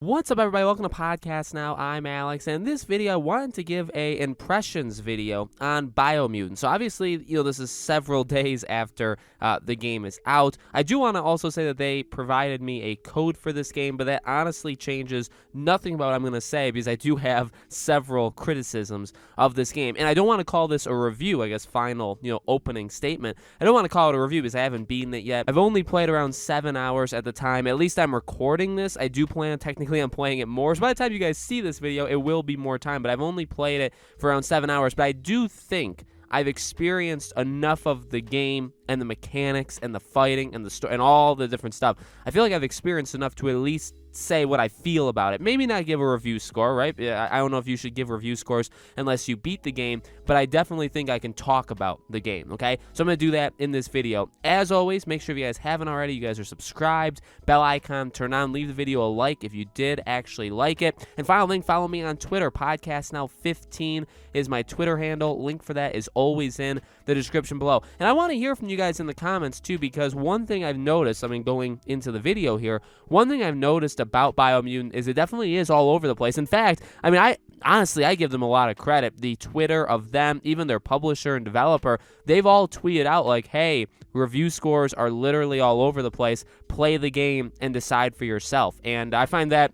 What's up, everybody? Welcome to Podcast Now. I'm Alex, and in this video, I wanted to give a impressions video on Biomutant. So obviously, this is several days after the game is out. I do want to also say that they provided me a code for this game, but that honestly changes nothing about what I'm going to say because I do have several criticisms of this game. And I don't want to call this a review, I guess, final, opening statement. I don't want to call it a review because I haven't beaten it yet. I've only played around 7 hours at the time. At least I'm recording this. I do plan technically on playing it more, so by the time you guys see this video, it will be more time, but I've only played it for around 7 hours, but I do think I've experienced enough of the game and the mechanics and the fighting and the story and all the different stuff. I feel like I've experienced enough to at least say what I feel about it. Maybe not give a review score, right? I don't know if you should give review scores unless you beat the game, but I definitely think I can talk about the game, okay? So I'm going to do that in this video. As always, make sure if you guys haven't already, you guys are subscribed, bell icon, turn on, leave the video a like if you did actually like it. And final thing, follow me on Twitter. Podcast Now 15 is my Twitter handle. Link for that is always in the description below. And I want to hear from you guys in the comments too, because one thing I've noticed, going into the video here, one thing I've noticed about Biomutant is it definitely is all over the place. In fact, I honestly give them a lot of credit. The Twitter of them, even their publisher and developer, they've all tweeted out like, hey, review scores are literally all over the place. Play the game and decide for yourself. And I find that,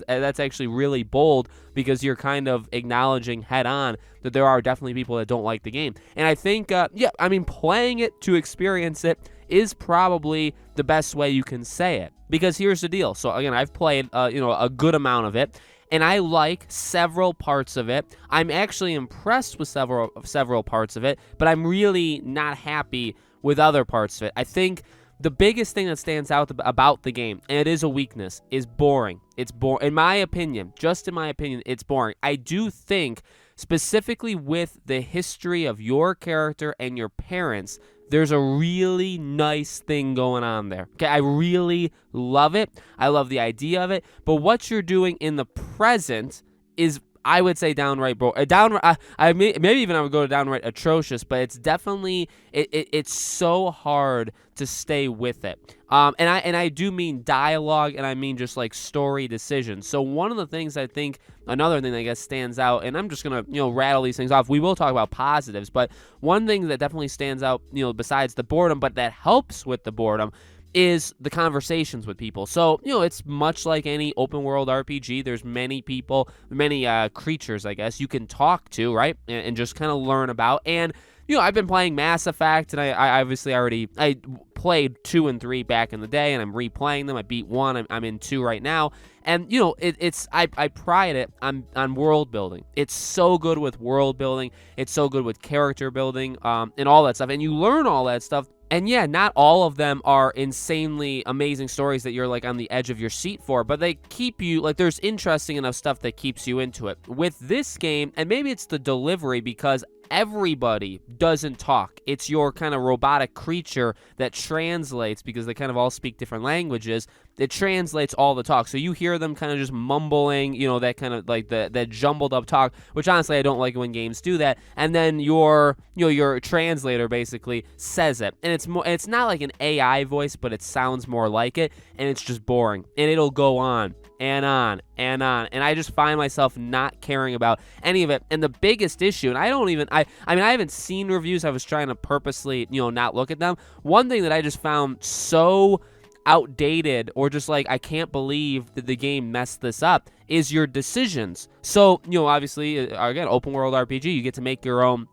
that's actually really bold because you're kind of acknowledging head on that there are definitely people that don't like the game. And I think, playing it to experience it is probably the best way you can say it. Because here's the deal. So again, I've played, a good amount of it, and I like several parts of it. I'm actually impressed with several parts of it, but I'm really not happy with other parts of it. I think the biggest thing that stands out about the game, and it is a weakness, is boring. It's boring. In my opinion, it's boring. I do think, specifically with the history of your character and your parents, there's a really nice thing going on there. Okay, I really love it. I love the idea of it. But what you're doing in the present is, I would say, downright maybe even I would go to downright atrocious, but it's definitely it's so hard to stay with it. And I do mean dialogue, and I mean just like story decisions. So one of the things I think, another thing that I guess stands out, and I'm just gonna rattle these things off. We will talk about positives, but one thing that definitely stands out, besides the boredom, but that helps with the boredom, is the conversations with people. So, it's much like any open world RPG. There's many people, many creatures, I guess, you can talk to, right? And just kind of learn about. And, I've been playing Mass Effect, and I obviously I played 2 and 3 back in the day, and I'm replaying them. I beat 1. I'm in 2 right now. And, I pride it on world building. It's so good with world building. It's so good with character building, and all that stuff. And you learn all that stuff. And yeah, not all of them are insanely amazing stories that you're like on the edge of your seat for, but they keep you, like, there's interesting enough stuff that keeps you into it. With this game, and maybe it's the delivery, because everybody doesn't talk. It's your kind of robotic creature that translates, because they kind of all speak different languages. It translates all the talk. So you hear them kind of just mumbling, that kind of like that jumbled up talk, which honestly I don't like when games do that. And then your translator basically says it. And it's not like an AI voice, but it sounds more like it, and it's just boring. And it'll go on and on and on. And I just find myself not caring about any of it. And the biggest issue, and I haven't seen reviews. I was trying to purposely, not look at them. One thing that I just found so outdated, or just like, I can't believe that the game messed this up, is your decisions. So, obviously, again, open world RPG, you get to make your own,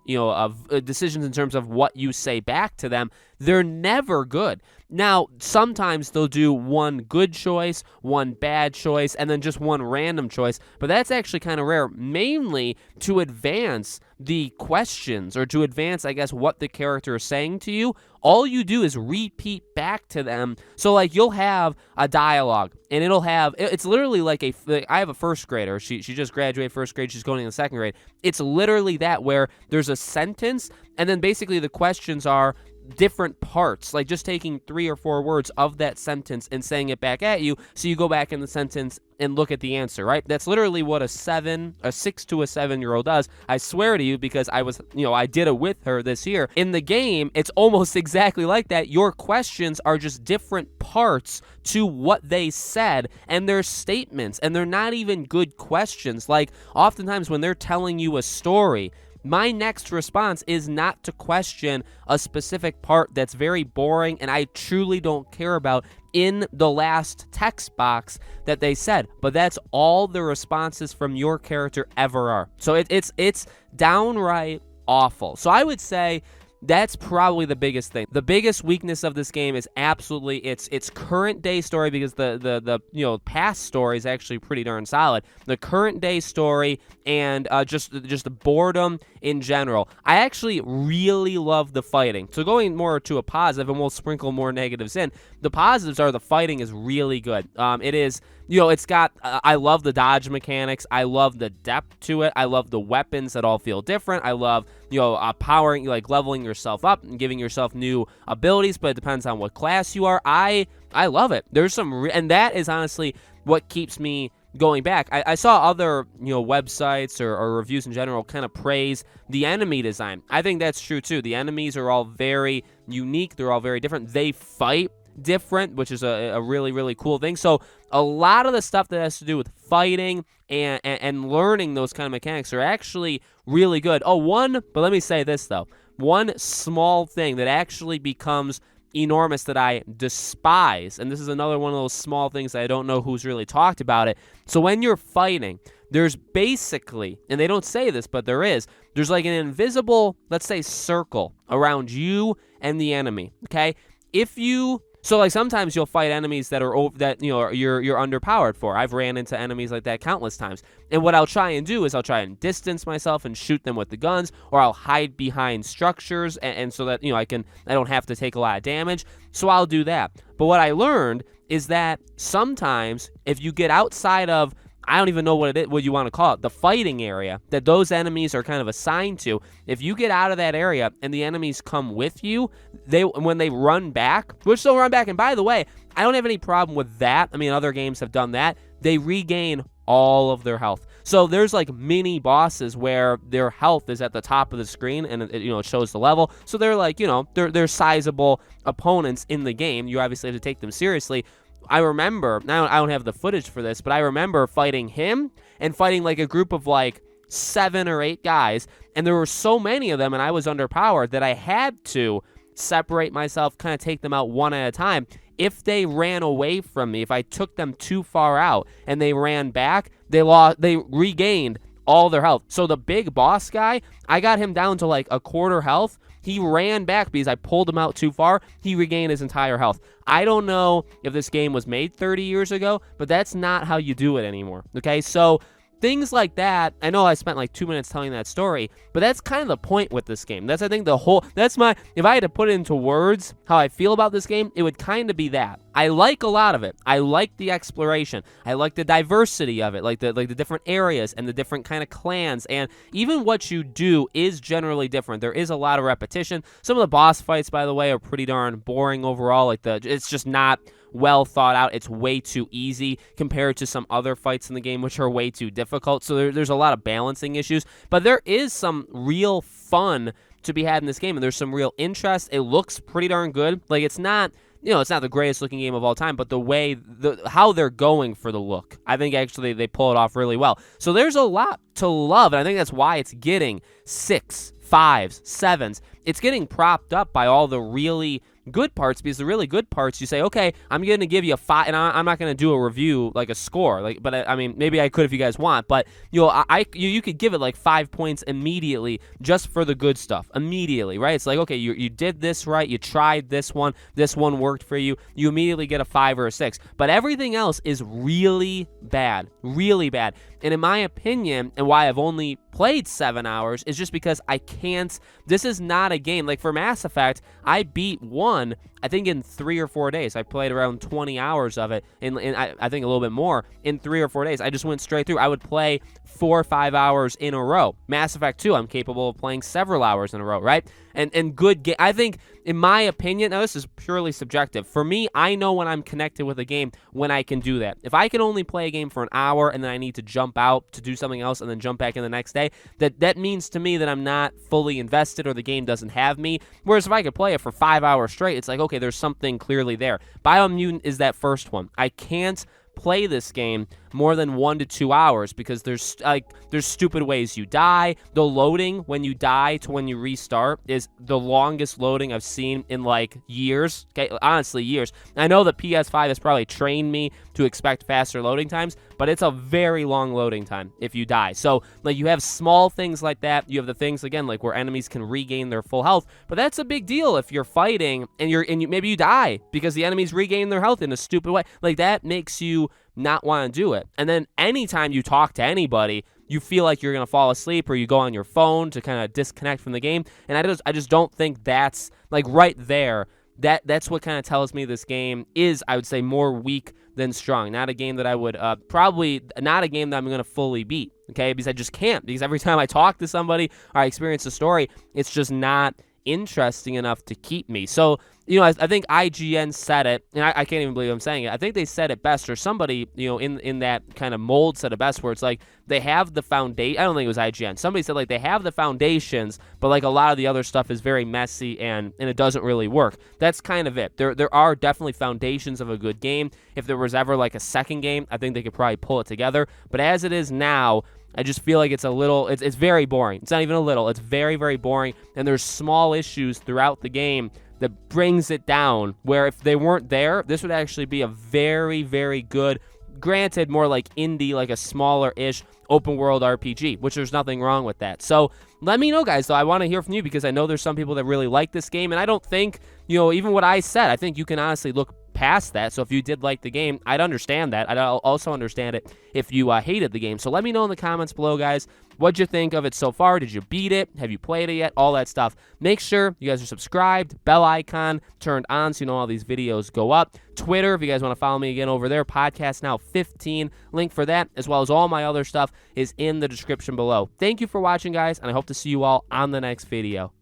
decisions in terms of what you say back to them. They're never good. Now, sometimes they'll do one good choice, one bad choice, and then just one random choice, but that's actually kind of rare, mainly to advance the questions, or to advance, I guess, what the character is saying to you. All you do is repeat back to them. So, like, you'll have a dialogue, and it's literally like I have a first grader. She just graduated first grade. She's going into second grade. It's literally that, where there's a sentence, and then basically the questions are, different parts, like just taking 3 or 4 words of that sentence and saying it back at you, so you go back in the sentence and look at the answer, right? That's literally what a 6 to a 7-year-old does. I swear to you, because I did it with her this year. In the game, it's almost exactly like that. Your questions are just different parts to what they said, and they're statements, and they're not even good questions. Like, oftentimes when they're telling you a story, my next response is not to question a specific part that's very boring and I truly don't care about in the last text box that they said. But that's all the responses from your character ever are. So it's downright awful. So I would say that's probably the biggest thing. The biggest weakness of this game is absolutely its current day story, because the past story is actually pretty darn solid. The current day story and just the boredom in general. I actually really love the fighting. So going more to a positive, and we'll sprinkle more negatives in. The positives are the fighting is really good. It is. It's got, I love the dodge mechanics. I love the depth to it. I love the weapons that all feel different. I love, powering, like leveling yourself up and giving yourself new abilities, but it depends on what class you are. I love it. There's some, and that is honestly what keeps me going back. I saw other, websites or reviews in general kind of praise the enemy design. I think that's true too. The enemies are all very unique. They're all very different. They fight different, which is a really, really cool thing. So a lot of the stuff that has to do with fighting and learning those kind of mechanics are actually really good. But let me say this though. One small thing that actually becomes enormous that I despise, and this is another one of those small things that I don't know who's really talked about it. So when you're fighting, there's basically, and they don't say this, but there's like an invisible, let's say, circle around you and the enemy, okay? So like sometimes you'll fight enemies that are you're underpowered for. I've ran into enemies like that countless times. And what I'll try and do is I'll try and distance myself and shoot them with the guns, or I'll hide behind structures and so that I don't have to take a lot of damage. So I'll do that. But what I learned is that sometimes if you get outside of, I don't even know what you want to call it, the fighting area that those enemies are kind of assigned to. If you get out of that area and the enemies come with you, when they run back, which they'll run back, and by the way, I don't have any problem with that. I mean, other games have done that. They regain all of their health. So there's like mini bosses where their health is at the top of the screen and it shows the level. So they're like, they're sizable opponents in the game. You obviously have to take them seriously. I remember, now I don't have the footage for this, but I remember fighting him and fighting like a group of like 7 or 8 guys, and there were so many of them and I was underpowered that I had to separate myself, kind of take them out one at a time. If they ran away from me, if I took them too far out and they ran back, they regained all their health. So the big boss guy, I got him down to like a quarter health. He ran back because I pulled him out too far. He regained his entire health. I don't know if this game was made 30 years ago, but that's not how you do it anymore. Okay, so things like that. I know I spent like 2 minutes telling that story, but that's kind of the point with this game. That's, I think, if I had to put it into words how I feel about this game, it would kind of be that. I like a lot of it. I like the exploration. I like the diversity of it, like the different areas and the different kind of clans, and even what you do is generally different. There is a lot of repetition. Some of the boss fights, by the way, are pretty darn boring overall. It's just not well thought out. It's way too easy compared to some other fights in the game, which are way too difficult. So there's a lot of balancing issues, but there is some real fun to be had in this game, and there's some real interest. It looks pretty darn good. Like, it's not the greatest looking game of all time, but how they're going for the look, I think actually they pull it off really well. So there's a lot to love, and I think that's why it's getting 6, 5s, 7s. It's getting propped up by all the really good parts, because the really good parts, you say, okay, I'm going to give you a 5, and I'm not going to do a review, like a score, but I mean, maybe I could if you guys want, but you could give it like 5 points immediately just for the good stuff, immediately, right? It's like, okay, you did this right, you tried this one worked for you, you immediately get a 5 or a 6, but everything else is really bad, and in my opinion, and why I've only played 7 hours, is just because this is not a game, like for Mass Effect, I beat 1 I think in 3 or 4 days. I played around 20 hours of it, and I think a little bit more in 3 or 4 days. I just went straight through. I would play 4 or 5 hours in a row. Mass Effect 2, I'm capable of playing several hours in a row, right? And good game. I think, in my opinion, now this is purely subjective. For me, I know when I'm connected with a game when I can do that. If I can only play a game for an hour and then I need to jump out to do something else and then jump back in the next day, that means to me that I'm not fully invested or the game doesn't have me. Whereas if I could play it for 5 hours straight, it's like, okay, there's something clearly there. Biomutant is that first one. I can't play this game more than 1 to 2 hours because there's stupid ways you die. The loading when you die to when you restart is the longest loading I've seen in like years. Okay, honestly, years. I know the PS5 has probably trained me to expect faster loading times, but it's a very long loading time if you die. So like you have small things like that. You have the things again like where enemies can regain their full health, but that's a big deal if you're fighting and maybe you die because the enemies regain their health in a stupid way. Like that makes you not want to do it. And then anytime you talk to anybody, you feel like you're going to fall asleep or you go on your phone to kind of disconnect from the game. And I just don't think that's like right there. That's what kind of tells me this game is, I would say, more weak than strong. Not a game that I would probably not a game that I'm going to fully beat. Okay, because I just can't. Because every time I talk to somebody or I experience a story, it's just not interesting enough to keep me. So, you know, I think IGN said it, and I can't even believe I'm saying it. I think they said it best, or somebody, you know, in that kind of mold said it best, where it's like they have the foundation. I don't think it was IGN. Somebody said like they have the foundations, but like a lot of the other stuff is very messy and it doesn't really work. That's kind of it. There are definitely foundations of a good game. If there was ever like a second game, I think they could probably pull it together. But as it is now, I just feel like it's very boring. It's not even a little. It's very, very boring. And there's small issues throughout the game that brings it down, where if they weren't there, this would actually be a very, very good, granted more like indie, like a smaller-ish open world RPG, which there's nothing wrong with that. So let me know, guys, though. I want to hear from you because I know there's some people that really like this game, and I don't think, you know, even what I said, I think you can honestly look past that. So if you did like the game, I'd understand that. I'd also understand it if you hated the game. So let me know in the comments below, guys. What'd you think of it so far? Did you beat it? Have you played it yet? All that stuff. Make sure you guys are subscribed, bell icon turned on so you know all these videos go up. Twitter, if you guys want to follow me again over there, Podcast Now 15. Link for that, as well as all my other stuff, is in the description below. Thank you for watching, guys, and I hope to see you all on the next video.